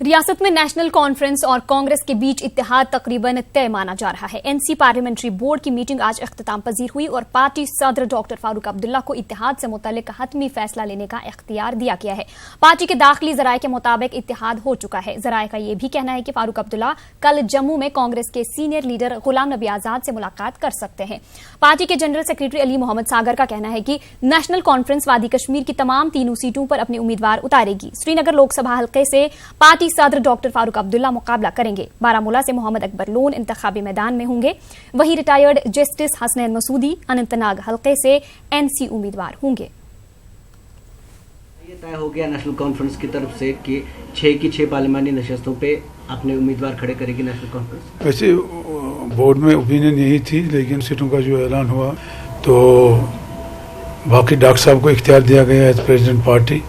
रियासत में national conference और कांग्रेस के बीच इत्तेहाद तकरीबन तय माना जा रहा है। एनसी पार्लियामेंट्री बोर्ड की मीटिंग आज इख्तिताम पजीर हुई और पार्टी सदर डॉक्टर फारूक अब्दुल्ला को इत्तेहाद से मुतल्लिक हतमी फैसला लेने का इख्तियार दिया गया है। पार्टी के दाखिली जराये के मुताबिक इत्तेहाद हो चुका है। जराये का यह भी कहना है कि फारूक अब्दुल्ला कल जम्मू में कांग्रेस के सीनियर लीडर गुलाम नबी आजाद से मुलाकात कर सकते हैं। पार्टी के जनरल सेक्रेटरी अली मोहम्मद सागर का कहना है कि नेशनल कॉन्फ्रेंस वादी कश्मीर की तमाम तीनों सीटों पर अपने उम्मीदवार उतारेगी। श्रीनगर लोकसभा हल्के से पार्टी सदर डॉक्टर फारूक अब्दुल्ला मुकाबला करेंगे। बारामूला से मोहम्मद अकबर लोन इंतखाबी मैदान में होंगे। वहीं रिटायर्ड जस्टिस हसनैन मसूदी अनंतनाग हल्के से एनसी उम्मीदवार होंगे। ये तय हो गया नेशनल कॉन्फ्रेंस की तरफ से कि 6 की 6 पार्लियामानी नशस्तों पे अपने उम्मीदवार खड़े करेगी नेशनल कॉन्फ्रेंस। वैसे बोर्ड में ओपिनियन यही थी, लेकिन सीटों का जो ऐलान हुआ तो बाकी डॉक्टर साहब को इख्तियार दिया गया है प्रेसिडेंट पार्टी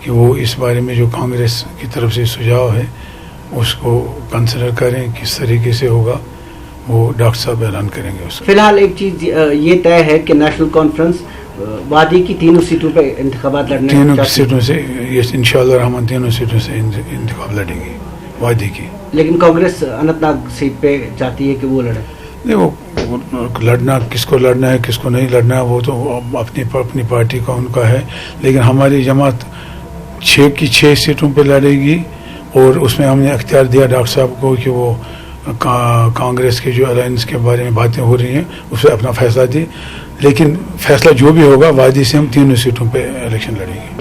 कि वो इस बारे में जो कांग्रेस की तरफ से सुझाव है उसको कंसिडर करें, किस तरीके से होगा वो डॉक्टर साहब ऐलान करेंगे उसको। फिलहाल एक चीज ये तय है कि नेशनल कॉन्फ्रेंस वादी की तीनों सीटों पे इंतखाबात लड़ने तीनों सीटों से इंशाअल्लाह रहमान तीनों सीटों से इंतखाब लड़ेंगी वादी की। लेकिन कांग्रेस अनंतनाग सीट पे चाहती है कि वो लड़े। नहीं, वो लड़ना किसको लड़ना है किसको नहीं लड़ना है वो तो अपनी पार्टी का उनका है, लेकिन हमारी जमात 6 की 6 सीटों पे लड़ेगी और उसमें हमने अख्तियार दिया डॉक्टर साहब को कि वो कांग्रेस के जो अलायंस के बारे में बातें हो रही हैं उससे अपना फैसला दे, लेकिन फैसला जो भी होगा वादी से हम तीनों सीटों पे इलेक्शन लड़ेंगे।